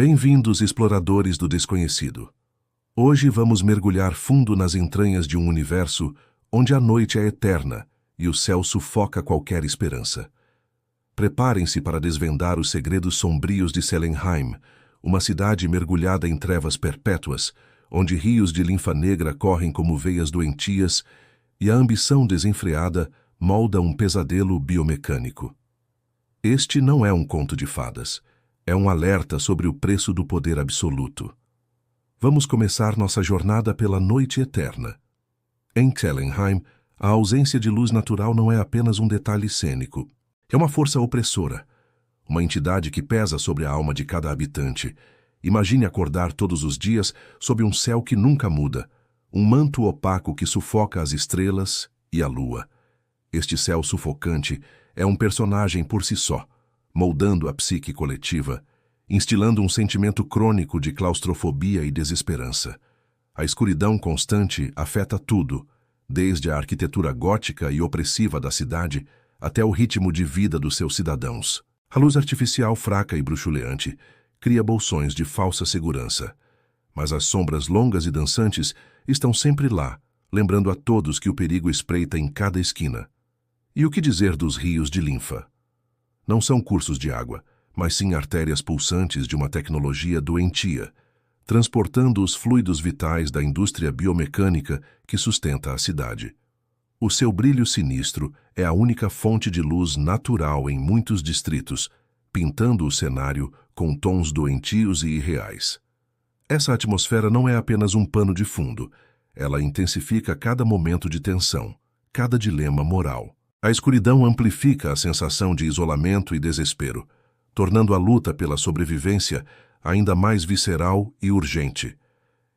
Bem-vindos, exploradores do desconhecido. Hoje vamos mergulhar fundo nas entranhas de um universo onde a noite é eterna e o céu sufoca qualquer esperança. Preparem-se para desvendar os segredos sombrios de Selenheim, uma cidade mergulhada em trevas perpétuas, onde rios de linfa negra correm como veias doentias e a ambição desenfreada molda um pesadelo biomecânico. Este não é um conto de fadas. É um alerta sobre o preço do poder absoluto. Vamos começar nossa jornada pela noite eterna. Em Selenheim, a ausência de luz natural não é apenas um detalhe cênico. É uma força opressora, uma entidade que pesa sobre a alma de cada habitante. Imagine acordar todos os dias sob um céu que nunca muda, um manto opaco que sufoca as estrelas e a lua. Este céu sufocante é um personagem por si só, moldando a psique coletiva, instilando um sentimento crônico de claustrofobia e desesperança. A escuridão constante afeta tudo, desde a arquitetura gótica e opressiva da cidade até o ritmo de vida dos seus cidadãos. A luz artificial fraca e bruxuleante cria bolsões de falsa segurança, mas as sombras longas e dançantes estão sempre lá, lembrando a todos que o perigo espreita em cada esquina. E o que dizer dos rios de linfa? Não são cursos de água, mas sim artérias pulsantes de uma tecnologia doentia, transportando os fluidos vitais da indústria biomecânica que sustenta a cidade. O seu brilho sinistro é a única fonte de luz natural em muitos distritos, pintando o cenário com tons doentios e irreais. Essa atmosfera não é apenas um pano de fundo, ela intensifica cada momento de tensão, cada dilema moral. A escuridão amplifica a sensação de isolamento e desespero, tornando a luta pela sobrevivência ainda mais visceral e urgente.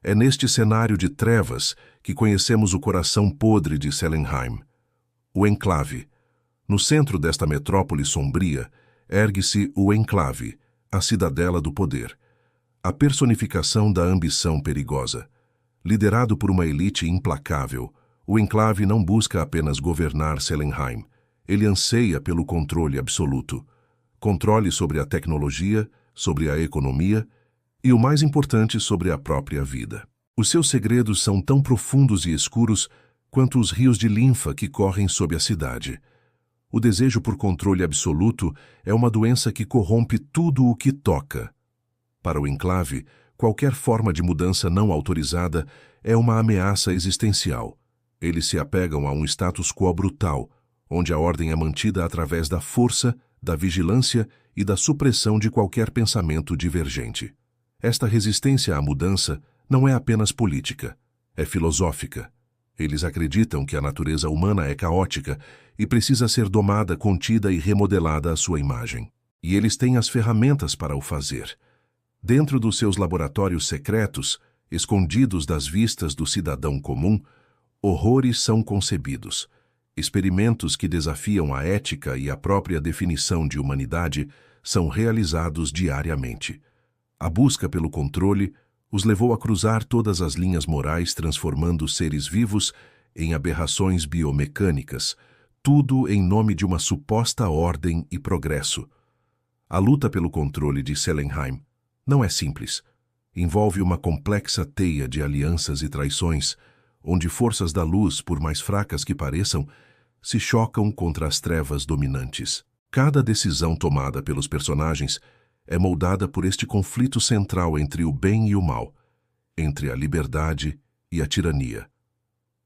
É neste cenário de trevas que conhecemos o coração podre de Selenheim, o Enclave. No centro desta metrópole sombria, ergue-se o Enclave, a cidadela do poder, a personificação da ambição perigosa. Liderado por uma elite implacável, o Enclave não busca apenas governar Selenheim, ele anseia pelo controle absoluto. Controle sobre a tecnologia, sobre a economia e, o mais importante, sobre a própria vida. Os seus segredos são tão profundos e escuros quanto os rios de linfa que correm sob a cidade. O desejo por controle absoluto é uma doença que corrompe tudo o que toca. Para o Enclave, qualquer forma de mudança não autorizada é uma ameaça existencial. Eles se apegam a um status quo brutal, onde a ordem é mantida através da força, da vigilância e da supressão de qualquer pensamento divergente. Esta resistência à mudança não é apenas política, é filosófica. Eles acreditam que a natureza humana é caótica e precisa ser domada, contida e remodelada à sua imagem. E eles têm as ferramentas para o fazer. Dentro dos seus laboratórios secretos, escondidos das vistas do cidadão comum, horrores são concebidos. Experimentos que desafiam a ética e a própria definição de humanidade são realizados diariamente. A busca pelo controle os levou a cruzar todas as linhas morais, transformando seres vivos em aberrações biomecânicas, tudo em nome de uma suposta ordem e progresso. A luta pelo controle de Selenheim não é simples. Envolve uma complexa teia de alianças e traições, onde forças da luz, por mais fracas que pareçam, se chocam contra as trevas dominantes. Cada decisão tomada pelos personagens é moldada por este conflito central entre o bem e o mal, entre a liberdade e a tirania.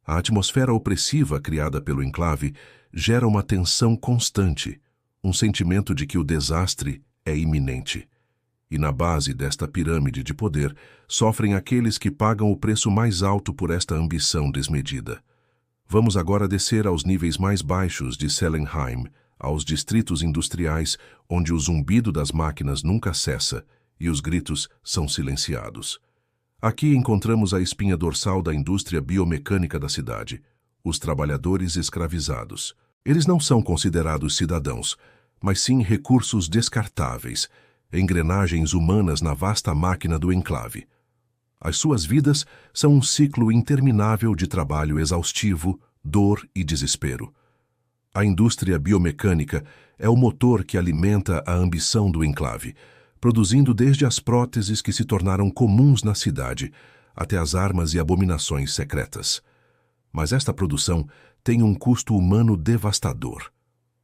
A atmosfera opressiva criada pelo Enclave gera uma tensão constante, um sentimento de que o desastre é iminente. E na base desta pirâmide de poder sofrem aqueles que pagam o preço mais alto por esta ambição desmedida. Vamos agora descer aos níveis mais baixos de Selenheim, aos distritos industriais onde o zumbido das máquinas nunca cessa e os gritos são silenciados. Aqui encontramos a espinha dorsal da indústria biomecânica da cidade, os trabalhadores escravizados. Eles não são considerados cidadãos, mas sim recursos descartáveis, engrenagens humanas na vasta máquina do Enclave. As suas vidas são um ciclo interminável de trabalho exaustivo, dor e desespero. A indústria biomecânica é o motor que alimenta a ambição do Enclave, produzindo desde as próteses que se tornaram comuns na cidade, até as armas e abominações secretas. Mas esta produção tem um custo humano devastador.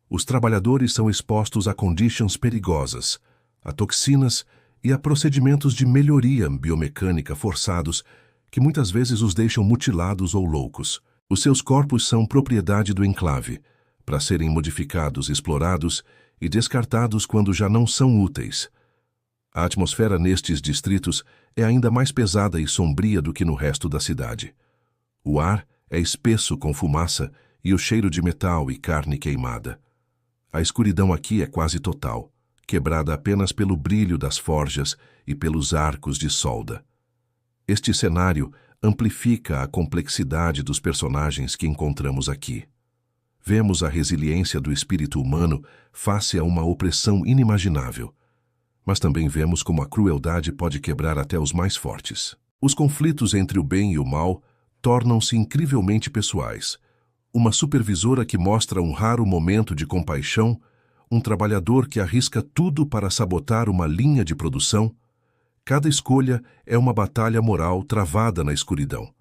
Os trabalhadores são expostos a conditions perigosas, a toxinas e a procedimentos de melhoria biomecânica forçados que muitas vezes os deixam mutilados ou loucos. Os seus corpos são propriedade do enclave, para serem modificados, explorados e descartados quando já não são úteis. A atmosfera nestes distritos é ainda mais pesada e sombria do que no resto da cidade. O ar é espesso com fumaça e o cheiro de metal e carne queimada. A escuridão aqui é quase total, quebrada apenas pelo brilho das forjas e pelos arcos de solda. Este cenário amplifica a complexidade dos personagens que encontramos aqui. Vemos a resiliência do espírito humano face a uma opressão inimaginável, mas também vemos como a crueldade pode quebrar até os mais fortes. Os conflitos entre o bem e o mal tornam-se incrivelmente pessoais. Uma supervisora que mostra um raro momento de compaixão, um trabalhador que arrisca tudo para sabotar uma linha de produção. Cada escolha é uma batalha moral travada na escuridão.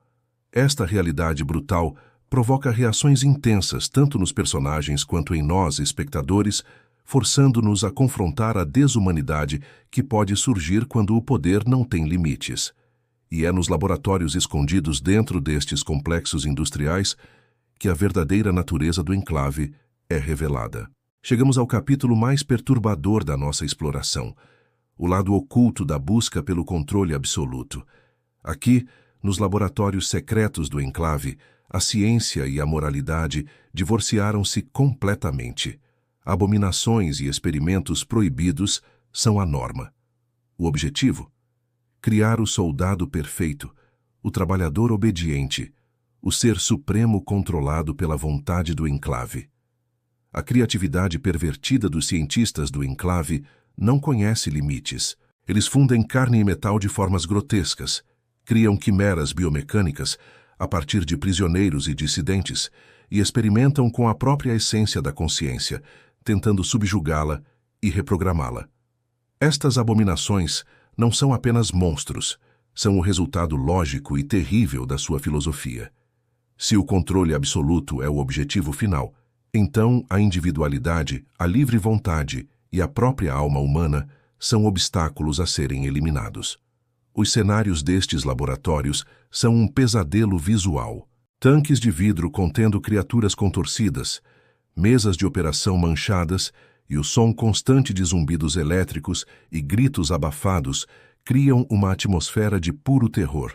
Esta realidade brutal provoca reações intensas tanto nos personagens quanto em nós, espectadores, forçando-nos a confrontar a desumanidade que pode surgir quando o poder não tem limites. E é nos laboratórios escondidos dentro destes complexos industriais que a verdadeira natureza do enclave é revelada. Chegamos ao capítulo mais perturbador da nossa exploração, o lado oculto da busca pelo controle absoluto. Aqui, nos laboratórios secretos do enclave, a ciência e a moralidade divorciaram-se completamente. Abominações e experimentos proibidos são a norma. O objetivo? Criar o soldado perfeito, o trabalhador obediente, o ser supremo controlado pela vontade do enclave. A criatividade pervertida dos cientistas do enclave não conhece limites. Eles fundem carne e metal de formas grotescas, criam quimeras biomecânicas a partir de prisioneiros e dissidentes e experimentam com a própria essência da consciência, tentando subjugá-la e reprogramá-la. Estas abominações não são apenas monstros, são o resultado lógico e terrível da sua filosofia. Se o controle absoluto é o objetivo final, então a individualidade, a livre vontade e a própria alma humana são obstáculos a serem eliminados. Os cenários destes laboratórios são um pesadelo visual. Tanques de vidro contendo criaturas contorcidas, mesas de operação manchadas e o som constante de zumbidos elétricos e gritos abafados criam uma atmosfera de puro terror.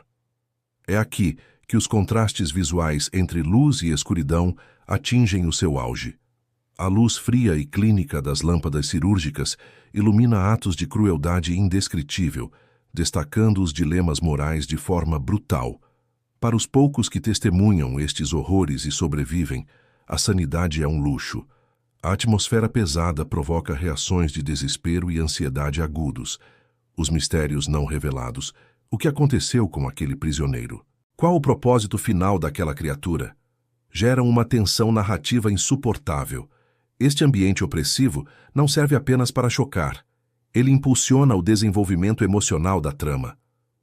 É aqui que os contrastes visuais entre luz e escuridão atingem o seu auge. A luz fria e clínica das lâmpadas cirúrgicas ilumina atos de crueldade indescritível, destacando os dilemas morais de forma brutal. Para os poucos que testemunham estes horrores e sobrevivem, a sanidade é um luxo. A atmosfera pesada provoca reações de desespero e ansiedade agudos. Os mistérios não revelados. O que aconteceu com aquele prisioneiro? Qual o propósito final daquela criatura? Geram uma tensão narrativa insuportável. Este ambiente opressivo não serve apenas para chocar. Ele impulsiona o desenvolvimento emocional da trama.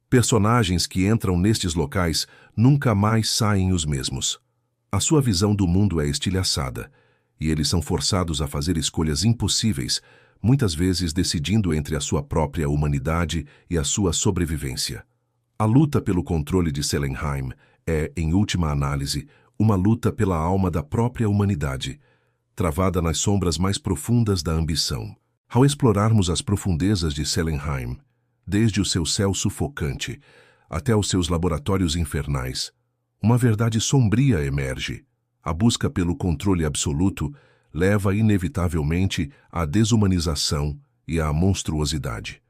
Personagens que entram nestes locais nunca mais saem os mesmos. A sua visão do mundo é estilhaçada, e eles são forçados a fazer escolhas impossíveis, muitas vezes decidindo entre a sua própria humanidade e a sua sobrevivência. A luta pelo controle de Selenheim é, em última análise, uma luta pela alma da própria humanidade, travada nas sombras mais profundas da ambição. Ao explorarmos as profundezas de Selenheim, desde o seu céu sufocante até os seus laboratórios infernais, uma verdade sombria emerge. A busca pelo controle absoluto leva inevitavelmente à desumanização e à monstruosidade.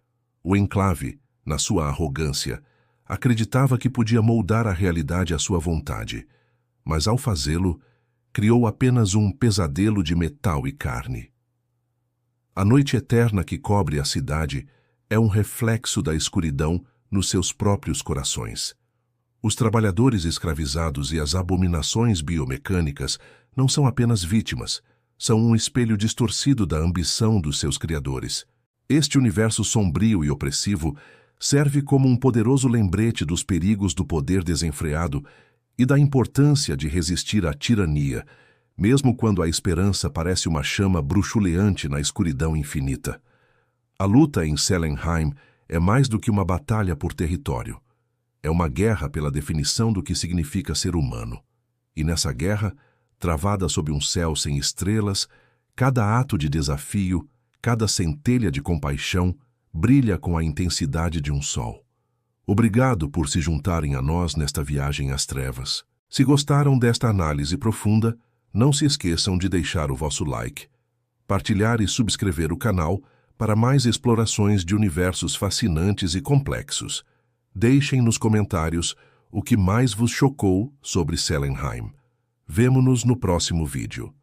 O enclave, na sua arrogância, acreditava que podia moldar a realidade à sua vontade, mas ao fazê-lo, criou apenas um pesadelo de metal e carne. A noite eterna que cobre a cidade é um reflexo da escuridão nos seus próprios corações. Os trabalhadores escravizados e as abominações biomecânicas não são apenas vítimas, são um espelho distorcido da ambição dos seus criadores. Este universo sombrio e opressivo serve como um poderoso lembrete dos perigos do poder desenfreado e da importância de resistir à tirania, mesmo quando a esperança parece uma chama bruxuleante na escuridão infinita. A luta em Celenheim é mais do que uma batalha por território. É uma guerra pela definição do que significa ser humano. E nessa guerra, travada sob um céu sem estrelas, cada ato de desafio, cada centelha de compaixão, brilha com a intensidade de um sol. Obrigado por se juntarem a nós nesta viagem às trevas. Se gostaram desta análise profunda, não se esqueçam de deixar o vosso like, partilhar e subscrever o canal para mais explorações de universos fascinantes e complexos. Deixem nos comentários o que mais vos chocou sobre Celenheim. Vemo-nos no próximo vídeo.